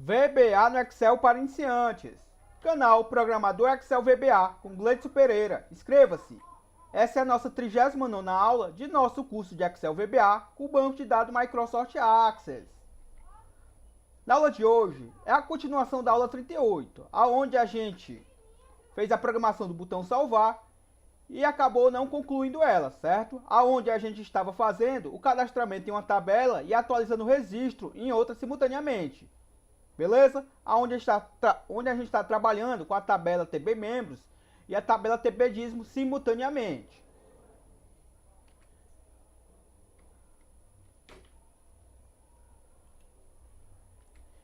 VBA no Excel para iniciantes. Canal Programador Excel VBA com Gleidson Pereira. Inscreva-se! Essa é a nossa 39ª aula de nosso curso de Excel VBA com o banco de dados Microsoft Access. Na aula de hoje é a continuação da aula 38, aonde a gente fez a programação do botão salvar e acabou não concluindo ela, certo? Aonde a gente estava fazendo o cadastramento em uma tabela e atualizando o registro em outra simultaneamente. Beleza? Onde a gente está trabalhando com a tabela TB Membros e a tabela TB Dízimo simultaneamente.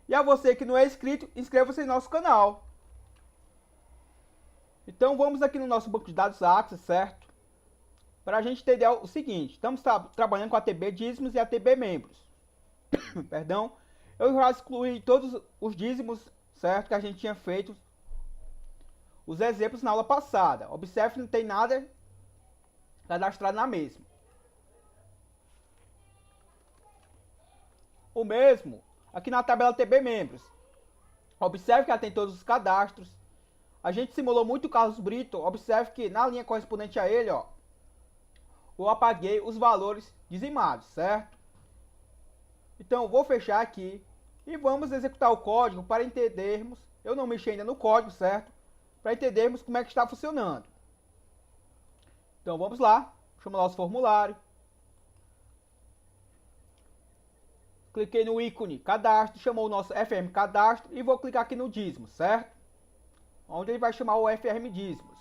E a você que não é inscrito, inscreva-se em nosso canal. Então vamos aqui no nosso banco de dados Access, certo? Para a gente entender o seguinte, estamos trabalhando com a TB Dízimos e a TB Membros. Perdão. Eu já excluí todos os dízimos, certo? Que a gente tinha feito os exemplos na aula passada. Observe que não tem nada cadastrado na mesma. O mesmo aqui na tabela TB Membros. Observe que ela tem todos os cadastros. A gente simulou muito o Carlos Brito. Observe que na linha correspondente a ele, ó, eu apaguei os valores dizimados, certo? Então, vou fechar aqui e vamos executar o código para entendermos. Eu não mexi ainda no código, certo? Para entendermos como é que está funcionando. Então, vamos lá. Chama lá os formulários. Cliquei no ícone cadastro, chamou o nosso FRM cadastro e vou clicar aqui no dízimo, certo? Onde ele vai chamar o FRM dízimos.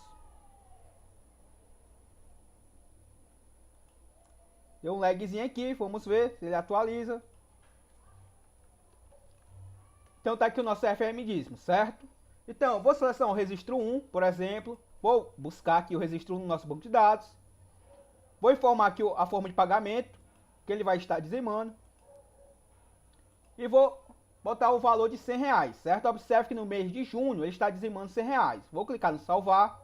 Deu um lagzinho aqui, vamos ver se ele atualiza. Então tá aqui o nosso FRM dízimo, certo? Então, vou selecionar o registro 1, por exemplo. Vou buscar aqui o registro 1 no nosso banco de dados. Vou informar aqui a forma de pagamento que ele vai estar dizimando. E vou botar o valor de R$100, certo? Observe que no mês de junho ele está dizimando R$100. Vou clicar no salvar.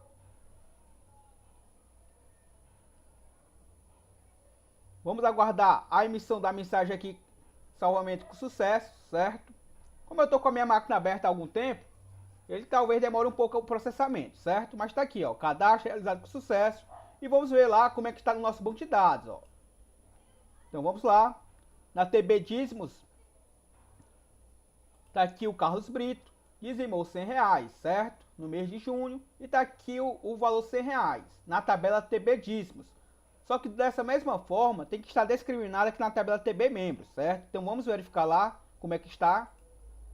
Vamos aguardar a emissão da mensagem aqui, salvamento com sucesso, certo? Como eu estou com a minha máquina aberta há algum tempo, ele talvez demore um pouco o processamento, certo? Mas está aqui, ó, cadastro realizado com sucesso. E vamos ver lá como é que está no nosso banco de dados, ó. Então vamos lá. Na TB Dízimos, está aqui o Carlos Brito, dizimou R$100, certo? No mês de junho. E está aqui o valor R$100 na tabela TB Dízimos. Só que dessa mesma forma, tem que estar discriminado aqui na tabela TB Membros, certo? Então vamos verificar lá como é que está,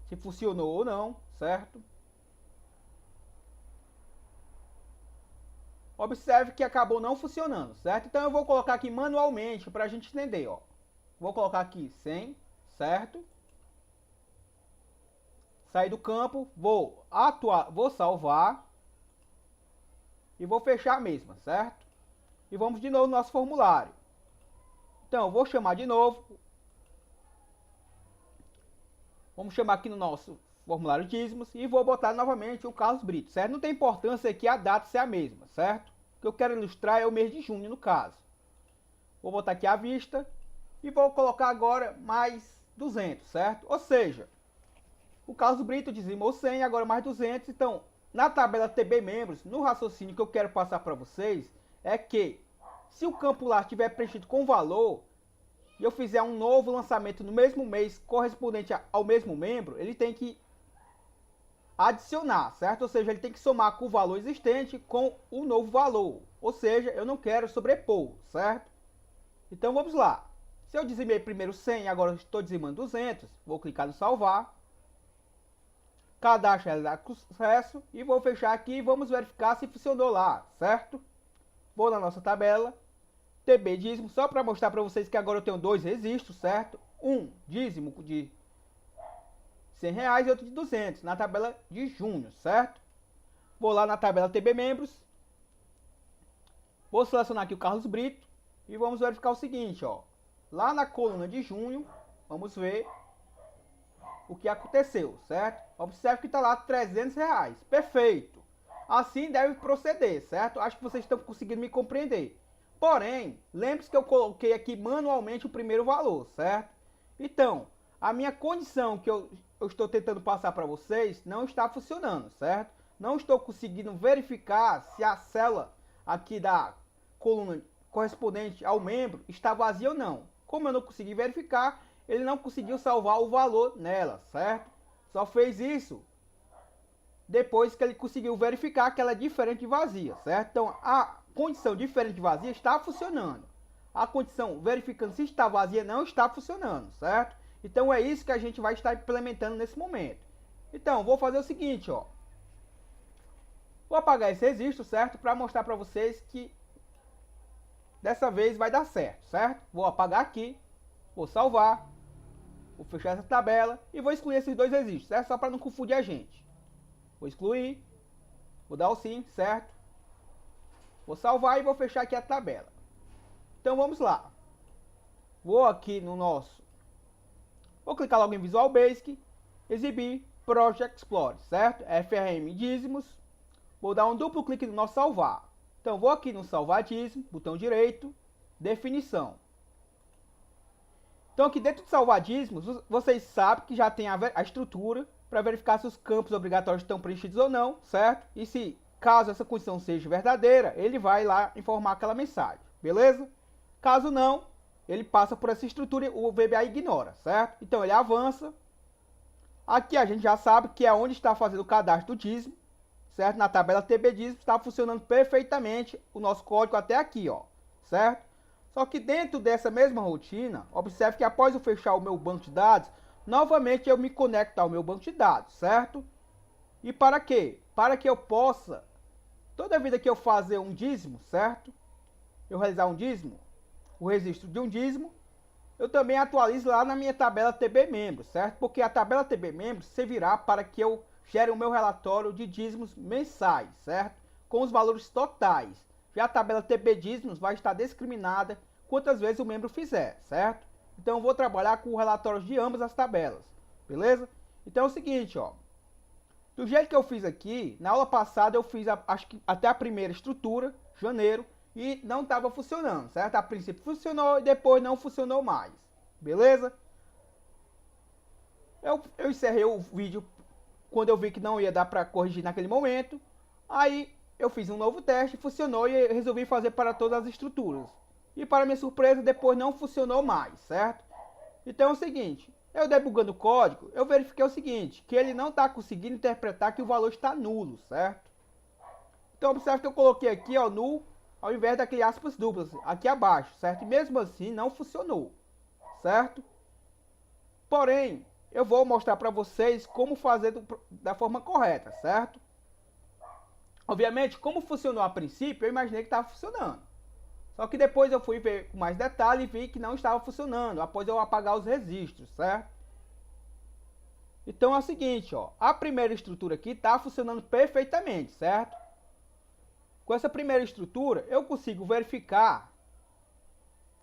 se funcionou ou não, certo? Observe que acabou não funcionando, certo? Então eu vou colocar aqui manualmente para a gente entender, ó. Vou colocar aqui 100, certo? Sair do campo, vou salvar e vou fechar a mesma, certo? E vamos de novo no nosso formulário. Então, eu vou chamar de novo. Vamos chamar aqui no nosso formulário dízimos e vou botar novamente o Carlos Brito, certo? Não tem importância aqui a data ser a mesma, certo? O que eu quero ilustrar é o mês de junho, no caso. Vou botar aqui à vista e vou colocar agora mais 200, certo? Ou seja, o Carlos Brito dizimou 100, agora mais 200. Então, na tabela TB Membros, no raciocínio que eu quero passar para vocês, é que se o campo lá estiver preenchido com valor e eu fizer um novo lançamento no mesmo mês correspondente ao mesmo membro, ele tem que adicionar, certo? Ou seja, ele tem que somar com o valor existente com o novo valor. Ou seja, eu não quero sobrepor, certo? Então vamos lá. Se eu dizimei primeiro 100 e agora estou dizimando 200, vou clicar no salvar. Cadastro realizado com sucesso e vou fechar aqui e vamos verificar se funcionou lá, certo? Vou na nossa tabela TB dízimo, só para mostrar para vocês que agora eu tenho dois registros, certo? Um dízimo de R$100 e outro de 200 na tabela de junho, certo? Vou lá na tabela TB Membros, vou selecionar aqui o Carlos Brito e vamos verificar o seguinte, ó. Lá na coluna de junho, vamos ver o que aconteceu, certo? Observe que está lá R$300, perfeito. Assim deve proceder, certo? Acho que vocês estão conseguindo me compreender. Porém, lembre-se que eu coloquei aqui manualmente o primeiro valor, certo? Então, a minha condição que eu eu estou tentando passar para vocês não está funcionando, certo? Não estou conseguindo verificar se a célula aqui da coluna correspondente ao membro está vazia ou não. Como eu não consegui verificar, ele não conseguiu salvar o valor nela, certo? Só fez isso depois que ele conseguiu verificar que ela é diferente de vazia, certo? Então, a condição diferente de vazia está funcionando. A condição verificando se está vazia não está funcionando, certo? Então, é isso que a gente vai estar implementando nesse momento. Então, vou fazer o seguinte, ó. Vou apagar esse registro, certo? Para mostrar para vocês que dessa vez vai dar certo, certo? Vou apagar aqui, vou salvar, vou fechar essa tabela e vou excluir esses dois registros, certo? Só para não confundir a gente. Vou excluir, vou dar o sim, certo? Vou salvar e vou fechar aqui a tabela. Então vamos lá. Vou aqui no nosso... Vou clicar logo em Visual Basic, exibir Project Explorer, certo? FRM dízimos. Vou dar um duplo clique no nosso salvar. Então vou aqui no salvar dízimo, botão direito, definição. Então aqui dentro de salvar dízimos, vocês sabem que já tem a estrutura para verificar se os campos obrigatórios estão preenchidos ou não, certo? E se caso essa condição seja verdadeira, ele vai lá informar aquela mensagem, beleza? Caso não, ele passa por essa estrutura e o VBA ignora, certo? Então ele avança. Aqui a gente já sabe que é onde está fazendo o cadastro do dízimo, certo? Na tabela TB dízimo está funcionando perfeitamente o nosso código até aqui, ó, certo? Só que dentro dessa mesma rotina, observe que após eu fechar o meu banco de dados, novamente eu me conecto ao meu banco de dados, certo? E para quê? Para que eu possa, toda vida que eu fazer um dízimo, certo? Eu realizar um dízimo, o registro de um dízimo, eu também atualizo lá na minha tabela TB membros, certo? Porque a tabela TB membros servirá para que eu gere o meu relatório de dízimos mensais, certo? Com os valores totais. Já a tabela TB dízimos vai estar discriminada quantas vezes o membro fizer, certo? Então eu vou trabalhar com relatórios de ambas as tabelas, beleza? Então é o seguinte, ó. Do jeito que eu fiz aqui, na aula passada eu fiz acho que até a primeira estrutura, janeiro, e não estava funcionando, certo? A princípio funcionou e depois não funcionou mais, beleza? Eu encerrei o vídeo quando eu vi que não ia dar para corrigir naquele momento. Aí eu fiz um novo teste, funcionou e resolvi fazer para todas as estruturas. E para minha surpresa, depois não funcionou mais, certo? Então é o seguinte, eu debugando o código, eu verifiquei o seguinte, que ele não está conseguindo interpretar que o valor está nulo, certo? Então observe que eu coloquei aqui, ó, null, ao invés daquele aspas duplas, aqui abaixo, certo? E mesmo assim não funcionou, certo? Porém, eu vou mostrar para vocês como fazer da forma correta, certo? Obviamente, como funcionou a princípio, eu imaginei que estava funcionando. Só que depois eu fui ver com mais detalhe e vi que não estava funcionando, após eu apagar os registros, certo? Então é o seguinte, ó, a primeira estrutura aqui está funcionando perfeitamente, certo? Com essa primeira estrutura, eu consigo verificar,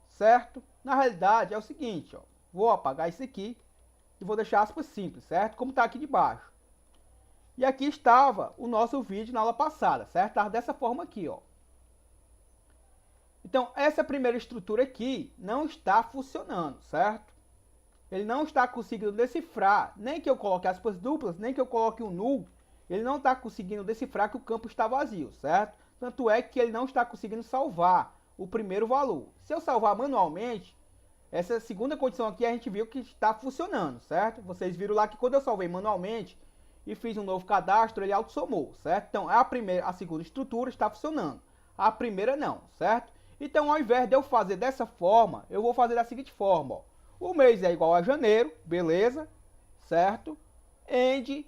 certo? Na realidade, é o seguinte, ó, vou apagar isso aqui e vou deixar aspas simples, certo? Como está aqui de baixo. E aqui estava o nosso vídeo na aula passada, certo? Estava dessa forma aqui, ó. Então, essa primeira estrutura aqui não está funcionando, certo? Ele não está conseguindo decifrar, nem que eu coloque aspas duplas, nem que eu coloque um null, ele não está conseguindo decifrar que o campo está vazio, certo? Tanto é que ele não está conseguindo salvar o primeiro valor. Se eu salvar manualmente, essa segunda condição aqui a gente viu que está funcionando, certo? Vocês viram lá que quando eu salvei manualmente e fiz um novo cadastro, ele autossomou, certo? Então, a segunda estrutura está funcionando. A primeira não, certo? Então, ao invés de eu fazer dessa forma, eu vou fazer da seguinte forma, ó. O mês é igual a janeiro, beleza? Certo? End,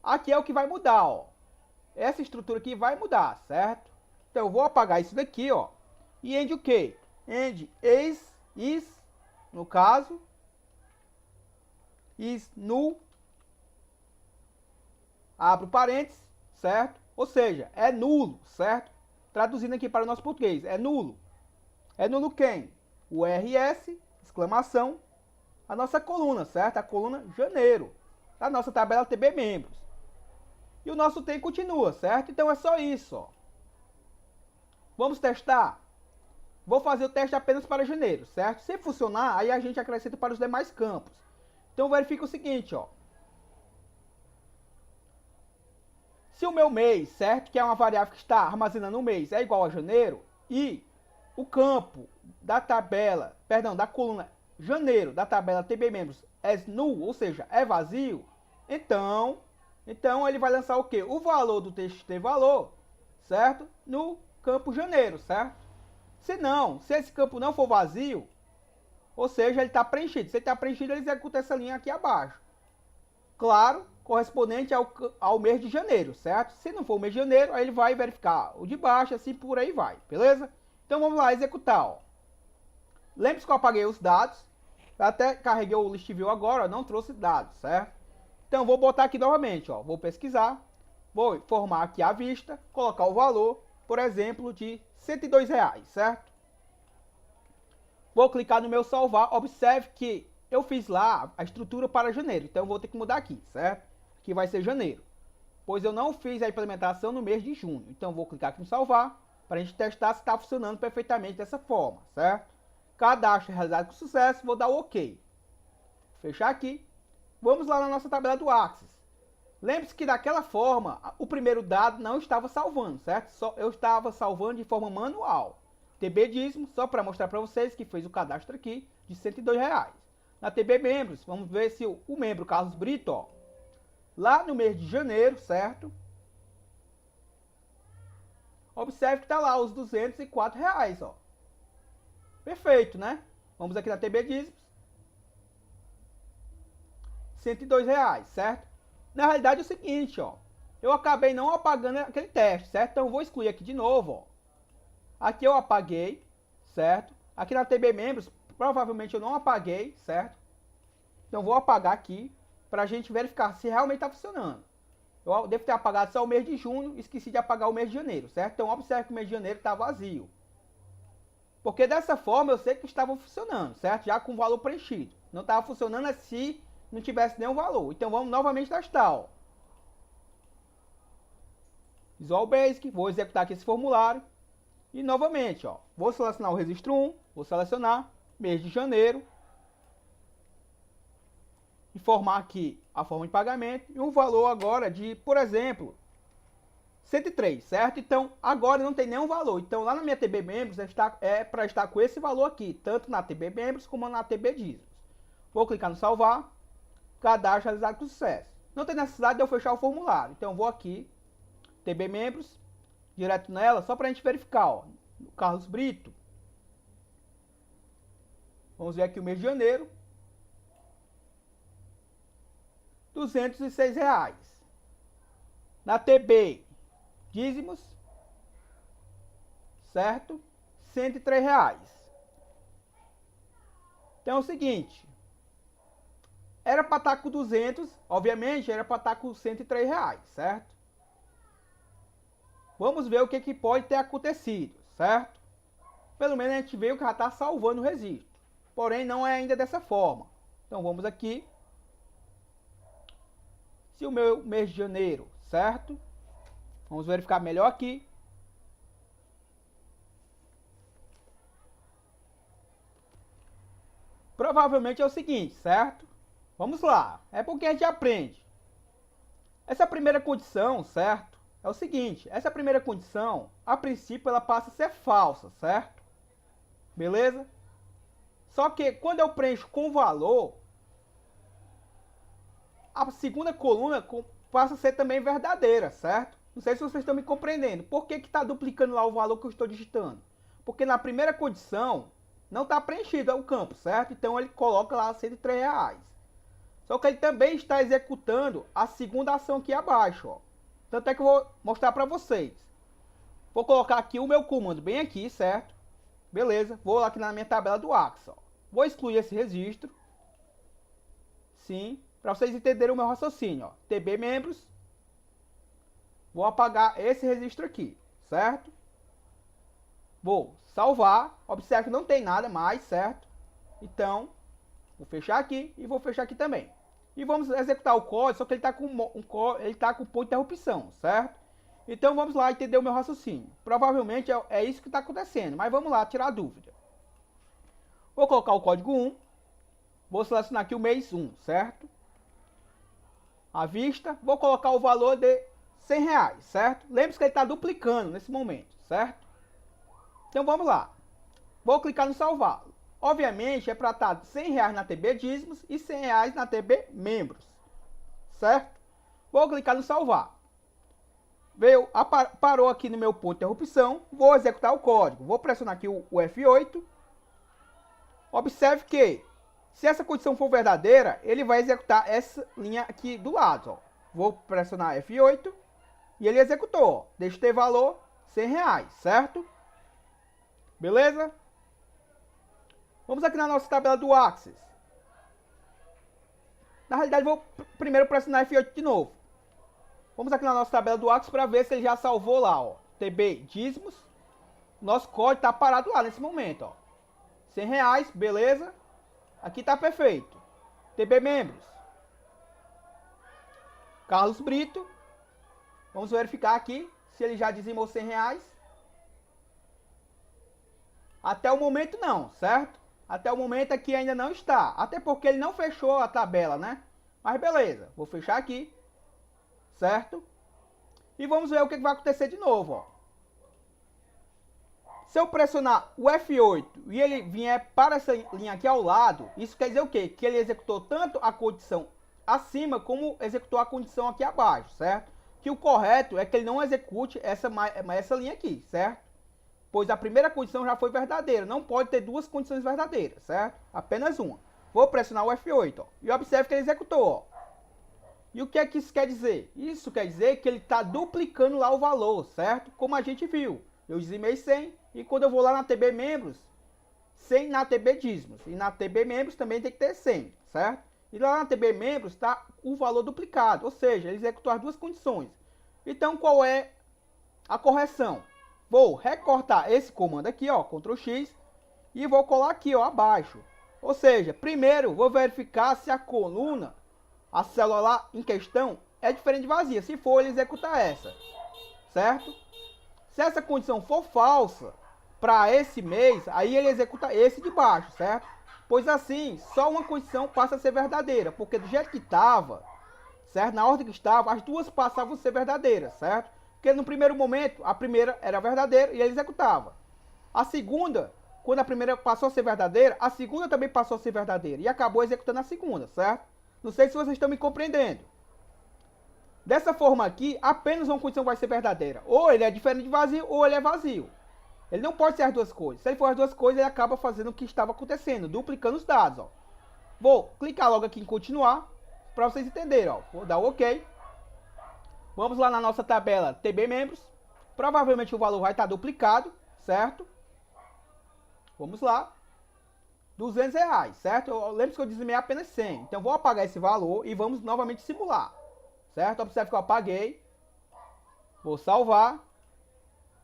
aqui é o que vai mudar, ó. Essa estrutura aqui vai mudar, certo? Então, eu vou apagar isso daqui, ó. E end o quê? End is, no caso, is null, abro parênteses, certo? Ou seja, é nulo, certo? Traduzindo aqui para o nosso português, é nulo. É nulo quem? O RS, exclamação, a nossa coluna, certo? A coluna janeiro, da nossa tabela TB membros. E o nosso tempo continua, certo? Então é só isso, ó. Vamos testar? Vou fazer o teste apenas para janeiro, certo? Se funcionar, aí a gente acrescenta para os demais campos. Então verifica o seguinte, ó. Se o meu mês, certo, que é uma variável que está armazenando o mês, é igual a janeiro, e o campo da tabela, perdão, da coluna janeiro da tabela TB membros é null, ou seja, é vazio, então ele vai lançar o quê? O valor do TXT valor, certo? No campo janeiro, certo? Se não, se esse campo não for vazio, ou seja, ele está preenchido. Se ele está preenchido, ele executa essa linha aqui abaixo. Claro, correspondente ao mês de janeiro, certo? Se não for o mês de janeiro, aí ele vai verificar o de baixo, assim por aí vai, beleza? Então vamos lá, executar, ó. Lembre-se que eu apaguei os dados. Eu até carreguei o list view agora, não trouxe dados, certo? Então vou botar aqui novamente, ó. Vou pesquisar, vou formar aqui a vista, colocar o valor, por exemplo, de R$102, certo? Vou clicar no meu salvar, observe que eu fiz lá a estrutura para janeiro, então eu vou ter que mudar aqui, certo? Que vai ser janeiro, pois eu não fiz a implementação no mês de junho. Então vou clicar aqui no salvar, para a gente testar se está funcionando perfeitamente dessa forma, certo? Cadastro realizado com sucesso, vou dar o OK. Fechar aqui. Vamos lá na nossa tabela do Axis. Lembre-se que daquela forma, o primeiro dado não estava salvando, certo? Eu estava salvando de forma manual. TB dízimo, só para mostrar para vocês que fez o cadastro aqui, de R$102. Na TB membros, vamos ver se o membro Carlos Brito, ó, lá no mês de janeiro, certo? Observe que está lá os R$204, ó. Perfeito, né? Vamos aqui na TB dízimos. R$102, certo? Na realidade é o seguinte, ó. Eu acabei não apagando aquele teste, certo? Então eu vou excluir aqui de novo, ó. Aqui eu apaguei, certo? Aqui na TB membros, provavelmente eu não apaguei, certo? Então vou apagar aqui para a gente verificar se realmente está funcionando. Eu devo ter apagado só o mês de junho, esqueci de apagar o mês de janeiro, certo? Então observe que o mês de janeiro está vazio. Porque dessa forma eu sei que estava funcionando, certo? Já com o valor preenchido. Não estava funcionando se não tivesse nenhum valor. Então vamos novamente testar, ó. Visual Basic, vou executar aqui esse formulário. E novamente, ó, vou selecionar o registro 1, vou selecionar mês de janeiro. E formar aqui a forma de pagamento e um valor agora de, por exemplo, 103, certo? Então, agora não tem nenhum valor. Então, lá na minha TB Membros é para estar com esse valor aqui, tanto na TB Membros como na TB dízimos. Vou clicar no salvar, cadastro realizado com sucesso. Não tem necessidade de eu fechar o formulário. Então, vou aqui, TB Membros, direto nela, só para a gente verificar, ó. Carlos Brito. Vamos ver aqui o mês de janeiro. R$206. Na TB dízimos, certo? R$103. Então é o seguinte, era para estar com 200, obviamente era para estar com R$103, certo? Vamos ver o que pode ter acontecido, certo? Pelo menos a gente veio que já está salvando o registro, porém não é ainda dessa forma. Então vamos aqui. Se o meu mês de janeiro, certo? Vamos verificar melhor aqui. Provavelmente é o seguinte, certo? Vamos lá. É porque a gente aprende. Essa primeira condição, certo? É o seguinte. Essa primeira condição, a princípio, ela passa a ser falsa, certo? Beleza? Só que quando eu preencho com valor, a segunda coluna passa a ser também verdadeira, certo? Não sei se vocês estão me compreendendo. Por que está duplicando lá o valor que eu estou digitando? Porque na primeira condição não está preenchido o campo, certo? Então ele coloca lá R$103. Só que ele também está executando a segunda ação aqui abaixo, ó. Tanto é que eu vou mostrar para vocês. Vou colocar aqui o meu comando bem aqui, certo? Beleza. Vou lá aqui na minha tabela do Axis, ó. Vou excluir esse registro. Sim. Para vocês entenderem o meu raciocínio, ó. TB membros. Vou apagar esse registro aqui, certo? Vou salvar. Observe que não tem nada mais, certo? Então, vou fechar aqui e vou fechar aqui também. E vamos executar o código, só que ele está com ponto de interrupção, certo? Então vamos lá entender o meu raciocínio. Provavelmente é isso que está acontecendo, mas vamos lá tirar a dúvida. Vou colocar o código 1. Vou selecionar aqui o mês 1, certo? À vista, vou colocar o valor de R$100, certo? Lembre-se que ele está duplicando nesse momento, certo? Então vamos lá. Vou clicar no salvar. Obviamente é para estar R$100 na TB dízimos e R$100 na TB membros, certo? Vou clicar no salvar. Veio, parou aqui no meu ponto de interrupção. Vou executar o código. Vou pressionar aqui o F8. Observe que, se essa condição for verdadeira, ele vai executar essa linha aqui do lado. Ó. Vou pressionar F8 e ele executou. Ó. Deixa ter valor R$100, certo? Beleza? Vamos aqui na nossa tabela do Axis. Na realidade, vou primeiro pressionar F8 de novo. Vamos aqui na nossa tabela do Axis para ver se ele já salvou lá, ó. TB dízimos. Nosso código está parado lá nesse momento, ó. R$100, beleza. Aqui tá perfeito. TB membros. Carlos Brito. Vamos verificar aqui se ele já dizimou R$100. Até o momento não, certo? Até o momento aqui ainda não está. Até porque ele não fechou a tabela, né? Mas beleza. Vou fechar aqui. Certo? E vamos ver o que vai acontecer de novo, ó. Se eu pressionar o F8 e ele vier para essa linha aqui ao lado, isso quer dizer o quê? Que ele executou tanto a condição acima como executou a condição aqui abaixo, certo? Que o correto é que ele não execute essa linha aqui, certo? Pois a primeira condição já foi verdadeira. Não pode ter duas condições verdadeiras, certo? Apenas uma. Vou pressionar o F8, ó, e observe que ele executou, ó. E o que é que isso quer dizer? Isso quer dizer que ele está duplicando lá o valor, certo? Como a gente viu. Eu dizimei 100 e quando eu vou lá na TB membros, 100 na TB dízimos. E na TB membros também tem que ter 100, certo? E lá na TB membros está o valor duplicado, ou seja, ele executou as duas condições. Então qual é a correção? Vou recortar esse comando aqui, ó, Ctrl X, e vou colar aqui, ó, abaixo. Ou seja, primeiro vou verificar se a coluna, a célula lá em questão, é diferente de vazia. Se for, ele executa essa, certo? Se essa condição for falsa para esse mês, aí ele executa esse de baixo, certo? Pois assim, só uma condição passa a ser verdadeira, porque do jeito que estava, certo? Na ordem que estava, as duas passavam a ser verdadeiras, certo? Porque no primeiro momento, a primeira era verdadeira e ele executava. A segunda, quando a primeira passou a ser verdadeira, a segunda também passou a ser verdadeira e acabou executando a segunda, certo? Não sei se vocês estão me compreendendo. Dessa forma aqui, apenas uma condição vai ser verdadeira. Ou ele é diferente de vazio, ou ele é vazio. Ele não pode ser as duas coisas. Se ele for as duas coisas, ele acaba fazendo o que estava acontecendo, duplicando os dados, ó. Vou clicar logo aqui em continuar, para vocês entenderem, ó. Vou dar o OK. Vamos lá na nossa tabela TB membros. Provavelmente o valor vai estar duplicado, certo? Vamos lá. R$200, certo? Lembre-se que eu dizimei apenas 100. Então vou apagar esse valor e vamos novamente simular. Certo? Observe que eu apaguei. Vou salvar.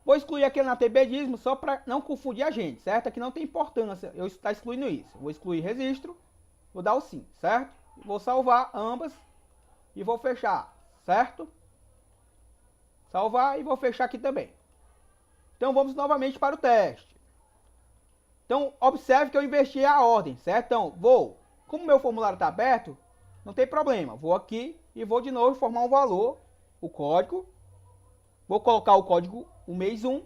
Vou excluir aqui na TB dízimo só para não confundir a gente, certo? Aqui não tem importância eu estar excluindo isso. Vou excluir registro. Vou dar o sim, certo? Vou salvar ambas e vou fechar, certo? Salvar e vou fechar aqui também. Então vamos novamente para o teste. Então observe que eu inverti a ordem, certo? Então vou, como meu formulário está aberto, não tem problema. Vou aqui e vou de novo formar um valor, o código. Vou colocar o código, o mês 1.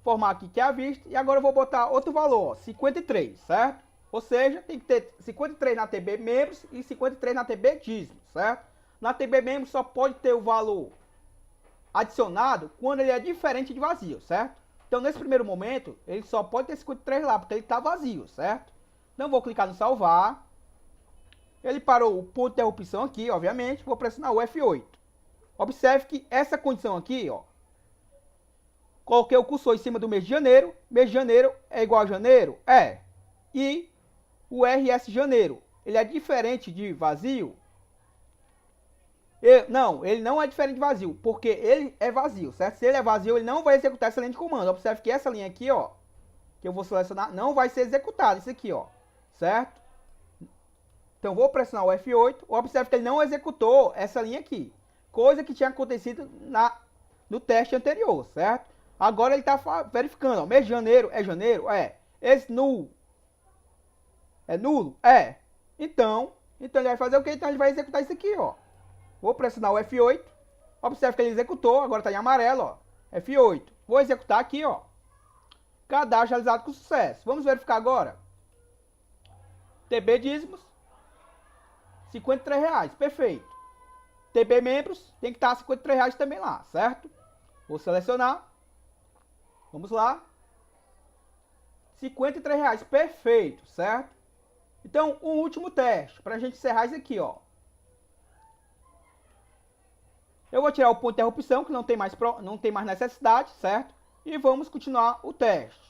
Formar aqui que é a vista. E agora eu vou botar outro valor, ó, 53, certo? Ou seja, tem que ter 53 na TB membros e 53 na TB dízimos, certo? Na TB membros só pode ter o valor adicionado quando ele é diferente de vazio, certo? Então nesse primeiro momento, ele só pode ter 53 lá, porque ele está vazio, certo? Então vou clicar no salvar. Ele parou o ponto de interrupção aqui, obviamente. Vou pressionar o F8. Observe que essa condição aqui, ó. Coloquei o cursor em cima do mês de janeiro. Mês de janeiro é igual a janeiro? É. E o RS janeiro, ele é diferente de vazio? Não, ele não é diferente de vazio, porque ele é vazio, certo? Se ele é vazio, ele não vai executar essa linha de comando. Observe que essa linha aqui, ó, que eu vou selecionar, não vai ser executada, isso aqui, ó, certo? Então vou pressionar o F8, observe que ele não executou essa linha aqui, coisa que tinha acontecido no teste anterior, certo? Agora ele está verificando, ó, mês de janeiro é janeiro? É. Esse nulo é nulo? É. Então ele vai fazer o que? Então ele vai executar isso aqui, ó. Vou pressionar o F8, Observe que ele executou, agora está em amarelo, ó. F8. Vou executar aqui, ó. Cadastro realizado com sucesso. Vamos verificar agora. TB dízimos, R$53, perfeito. TB membros, tem que estar R$53 também lá, certo? Vou selecionar. Vamos lá. R$53, perfeito, certo? Então, um último teste, para a gente encerrar isso aqui, ó. Eu vou tirar o ponto de interrupção, que não tem mais necessidade, certo? E vamos continuar o teste.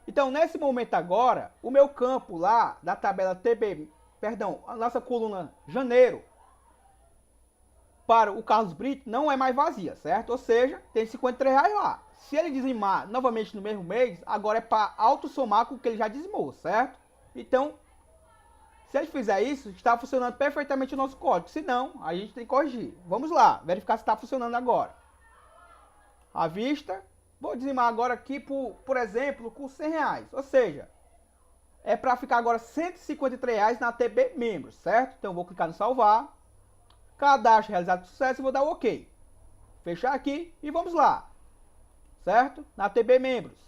Então, nesse momento agora, o meu campo lá da tabela TB, perdão, a nossa coluna janeiro, para o Carlos Brito, não é mais vazia, certo? Ou seja, tem R$53 lá. Se ele dizimar novamente no mesmo mês, agora é para autossomar com o que ele já dizimou, certo? Então, se ele fizer isso, está funcionando perfeitamente o nosso código. Se não, a gente tem que corrigir. Vamos lá, verificar se está funcionando agora. À vista, vou dizimar agora aqui, por exemplo, com R$100. Ou seja, é para ficar agora R$153 na TB membros, certo? Então, vou clicar no salvar. Cadastro realizado com sucesso e vou dar o OK. Fechar aqui e vamos lá. Certo? Na TB membros.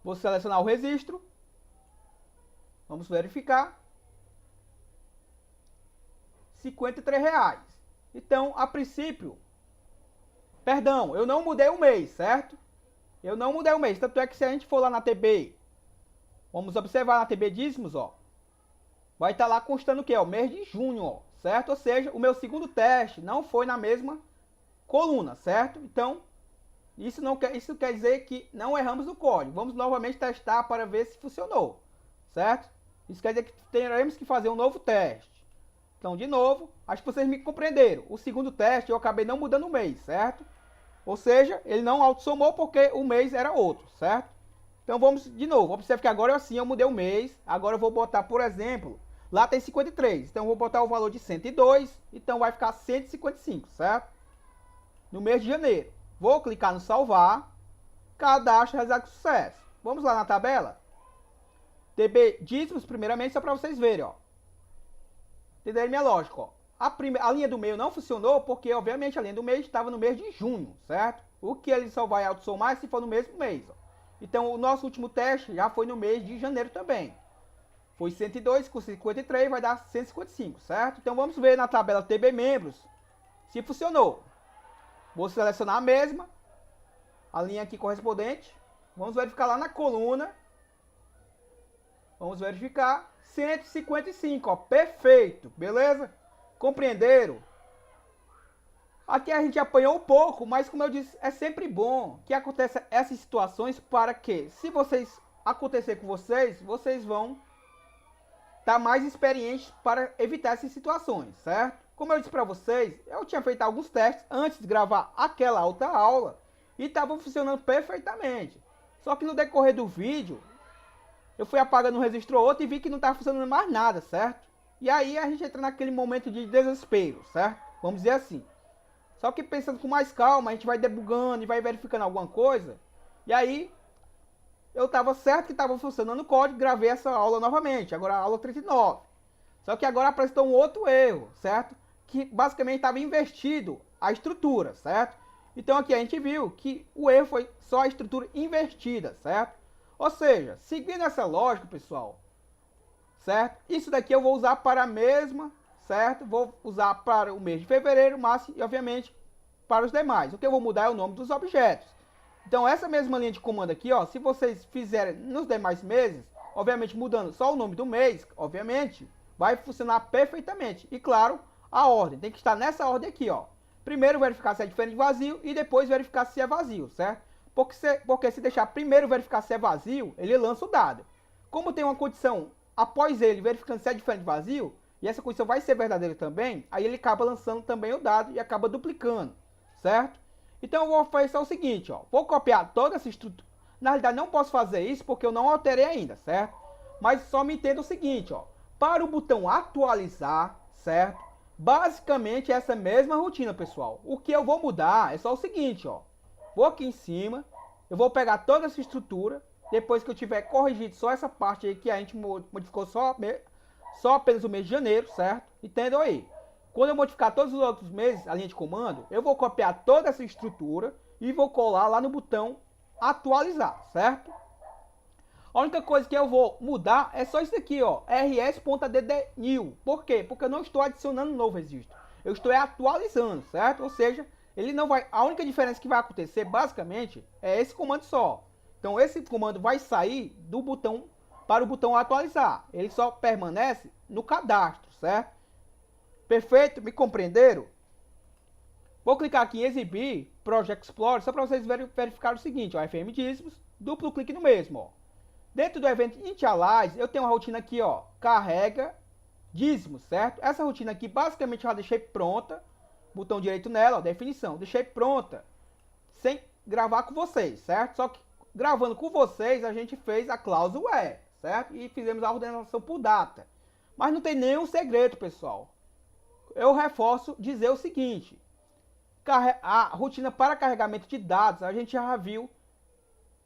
Vou selecionar o registro. Vamos verificar. R$53. Então, a princípio, perdão, eu não mudei o mês, certo? Eu não mudei o mês. Tanto é que se a gente for lá na TB, vamos observar na TB dízimos, ó. Vai estar lá constando o que? O mês de junho, ó, certo? Ou seja, o meu segundo teste não foi na mesma coluna, certo? Então, isso quer dizer que não erramos no código. Vamos novamente testar para ver se funcionou, certo? Isso quer dizer que teremos que fazer um novo teste. Então, de novo, acho que vocês me compreenderam. O segundo teste eu acabei não mudando o mês, certo? Ou seja, ele não autossomou porque o mês era outro, certo? Então, vamos de novo. Observe que agora assim eu mudei o mês. Agora eu vou botar, por exemplo, lá tem 53. Então, eu vou botar o valor de 102. Então, vai ficar 155, certo? No mês de janeiro. Vou clicar no salvar. Cadastro realizado com sucesso. Vamos lá na tabela. TB dízimos, primeiramente, só para vocês verem, ó. Entenderam minha lógica, ó. A linha do meio não funcionou porque, obviamente, a linha do meio estava no mês de junho, certo? O que ele só vai autossomar se for no mesmo mês, ó. Então, o nosso último teste já foi no mês de janeiro também. Foi 102 com 53, vai dar 155, certo? Então, vamos ver na tabela TB membros se funcionou. Vou selecionar a mesma, a linha aqui correspondente. Vamos verificar lá na coluna. Vamos verificar. 155, ó, perfeito, beleza? Compreenderam? Aqui a gente apanhou um pouco, mas como eu disse, é sempre bom que aconteça essas situações para que, se vocês acontecer com vocês, vocês vão estar mais experientes para evitar essas situações, certo? Como eu disse para vocês, eu tinha feito alguns testes antes de gravar aquela outra aula e estavam funcionando perfeitamente. Só que no decorrer do vídeo, eu fui apagando um registro ou outro e vi que não estava funcionando mais nada, certo? E aí a gente entra naquele momento de desespero, certo? Vamos dizer assim. Só que pensando com mais calma, a gente vai debugando e vai verificando alguma coisa. E aí, eu estava certo que estava funcionando o código, gravei essa aula novamente, agora a aula 39. Só que agora apresentou um outro erro, certo? Que basicamente estava invertido a estrutura, certo? Então aqui a gente viu que o erro foi só a estrutura invertida, certo? Ou seja, seguindo essa lógica, pessoal, certo? Isso daqui eu vou usar para a mesma, certo? Vou usar para o mês de fevereiro, março e, obviamente, para os demais. O que eu vou mudar é o nome dos objetos. Então, essa mesma linha de comando aqui, ó, se vocês fizerem nos demais meses, obviamente mudando só o nome do mês, obviamente, vai funcionar perfeitamente. E, claro, a ordem tem que estar nessa ordem aqui, ó. Primeiro verificar se é diferente de vazio e depois verificar se é vazio, certo? Porque se deixar primeiro verificar se é vazio, ele lança o dado. Como tem uma condição após ele verificando se é diferente de vazio, e essa condição vai ser verdadeira também, aí ele acaba lançando também o dado e acaba duplicando, certo? Então eu vou fazer o seguinte, ó, vou copiar toda essa estrutura. Na realidade não posso fazer isso porque eu não alterei ainda, certo? Mas só me entenda o seguinte, ó, para o botão atualizar, certo? Basicamente essa mesma rotina, pessoal. O que eu vou mudar é só o seguinte, ó. Vou aqui em cima, eu vou pegar toda essa estrutura, depois que eu tiver corrigido só essa parte aí que a gente modificou só apenas o mês de janeiro, certo? Entendeu aí? Quando eu modificar todos os outros meses, a linha de comando, eu vou copiar toda essa estrutura e vou colar lá no botão atualizar, certo? A única coisa que eu vou mudar é só isso aqui, ó, rs.addnew. Por quê? Porque eu não estou adicionando um novo registro. Eu estou atualizando, certo? Ou seja, ele não vai. A única diferença que vai acontecer, basicamente, é esse comando só. Então, esse comando vai sair do botão para o botão atualizar. Ele só permanece no cadastro, certo? Perfeito? Me compreenderam? Vou clicar aqui em exibir Project Explorer só para vocês verificar o seguinte, ó, FM dízimos, duplo clique no mesmo, ó. Dentro do evento Initialize, eu tenho uma rotina aqui, ó, carrega dízimos, certo? Essa rotina aqui, basicamente, eu já deixei pronta, botão direito nela, ó, definição, deixei pronta, sem gravar com vocês, certo? Só que gravando com vocês, a gente fez a cláusula where, certo? E fizemos a ordenação por data. Mas não tem nenhum segredo, pessoal. Eu reforço dizer o seguinte, a rotina para carregamento de dados, a gente já viu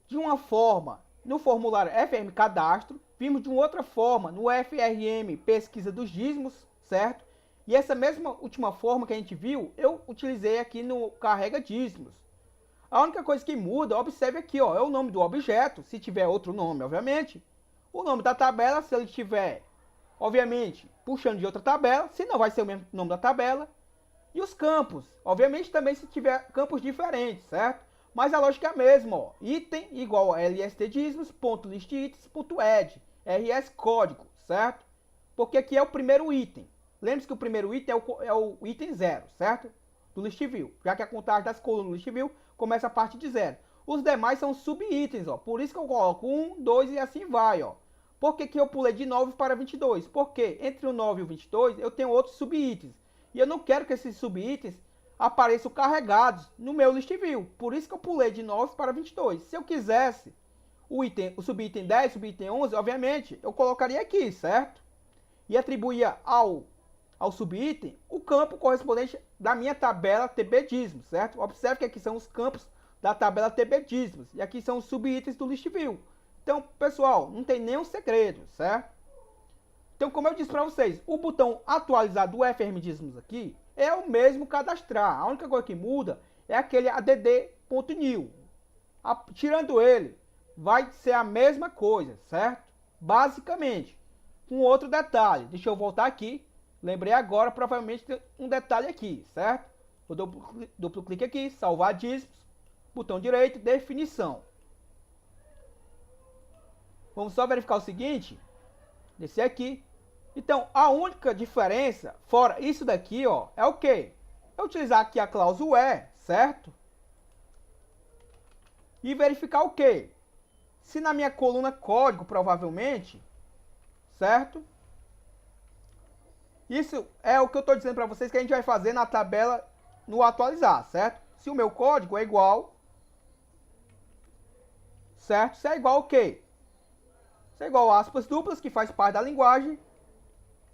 de uma forma no formulário FRM Cadastro, vimos de uma outra forma no FRM Pesquisa dos Dízimos, certo? E essa mesma última forma que a gente viu, eu utilizei aqui no Carrega Dízimos. A única coisa que muda, observe aqui, ó, é o nome do objeto, se tiver outro nome, obviamente. O nome da tabela, se ele estiver, obviamente, puxando de outra tabela, se não vai ser o mesmo nome da tabela. E os campos, obviamente também se tiver campos diferentes, certo? Mas a lógica é a mesma, ó. Item igual a lstdízimos.listitens.add, rs código, certo? Porque aqui é o primeiro item. Lembre-se que o primeiro item é o item 0, certo? Do list view, já que a contagem das colunas do list view começa a partir de 0. Os demais são sub-itens, ó. Por isso que eu coloco 1, 2 e assim vai, ó. Por que que eu pulei de 9 para 22? Porque entre o 9 e o 22 eu tenho outros sub-itens. E eu não quero que esses sub-itens apareçam carregados no meu list view. Por isso que eu pulei de 9 para 22. Se eu quisesse o sub-item 10, sub-item 11, obviamente, eu colocaria aqui, certo? E atribuía ao sub-item o campo correspondente da minha tabela TB-dízimos, certo? Observe que aqui são os campos da tabela TB-dízimos. E aqui são os sub-itens do list view. Então, pessoal, não tem nenhum segredo, certo? Então, como eu disse para vocês, o botão atualizar do FRM dízimos aqui é o mesmo cadastrar. A única coisa que muda é aquele add.new. Tirando ele, vai ser a mesma coisa, certo? Basicamente, com outro detalhe. Deixa eu voltar aqui. Lembrei agora, provavelmente tem um detalhe aqui, certo? Eu duplo clique aqui, salvar dízimos, botão direito, definição. Vamos só verificar o seguinte. Descer aqui. Então, a única diferença, fora isso daqui, ó, é o quê? É utilizar aqui a cláusula where, certo? E verificar o quê? Se na minha coluna código, provavelmente, certo? Isso é o que eu estou dizendo para vocês que a gente vai fazer na tabela no atualizar, certo? Se o meu código é igual, certo? Se é igual o quê? Se é igual a aspas duplas, que faz parte da linguagem,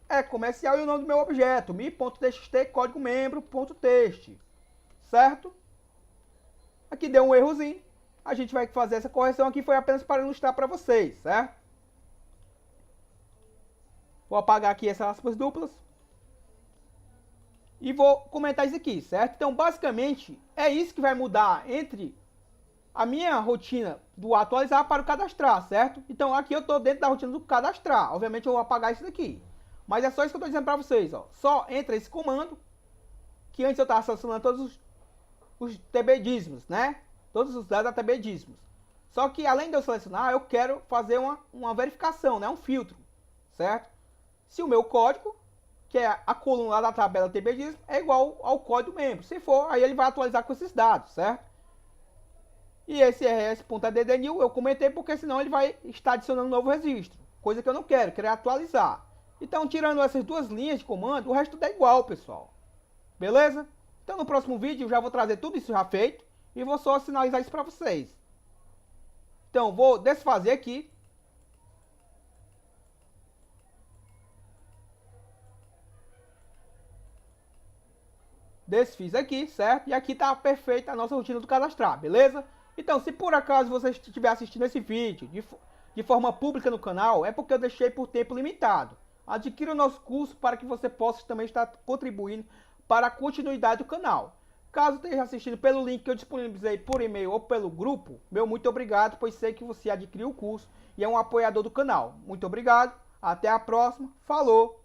é comercial e o nome do meu objeto, mi.txt código membro.text, certo? Aqui deu um errozinho, a gente vai fazer essa correção aqui, foi apenas para ilustrar para vocês, certo? Vou apagar aqui essas aspas duplas e vou comentar isso aqui, certo? Então, basicamente, é isso que vai mudar entre a minha rotina do atualizar para o cadastrar, certo? Então, aqui eu estou dentro da rotina do cadastrar, obviamente eu vou apagar isso daqui. Mas é só isso que eu estou dizendo para vocês, ó. Só entra esse comando, que antes eu estava selecionando todos os TB-dízimos, né? Todos os dados da TB-dízimos. Só que além de eu selecionar, eu quero fazer uma verificação, né? Um filtro, certo? Se o meu código, que é a coluna lá da tabela TB-dízimos, é igual ao código membro. Se for, aí ele vai atualizar com esses dados, certo? E esse rs.addnew eu comentei porque senão ele vai estar adicionando um novo registro. Coisa que eu não quero, quero atualizar. Então, tirando essas duas linhas de comando, o resto é igual, pessoal. Beleza? Então, no próximo vídeo, eu já vou trazer tudo isso já feito e vou só sinalizar isso para vocês. Então, vou desfazer aqui. Desfiz aqui, certo? E aqui está perfeita a nossa rotina do cadastrar, beleza? Então, se por acaso você estiver assistindo esse vídeo de forma pública no canal, é porque eu deixei por tempo limitado. Adquira o nosso curso para que você possa também estar contribuindo para a continuidade do canal. Caso esteja assistindo pelo link que eu disponibilizei por e-mail ou pelo grupo, meu muito obrigado, pois sei que você adquiriu o curso e é um apoiador do canal. Muito obrigado, até a próxima, falou!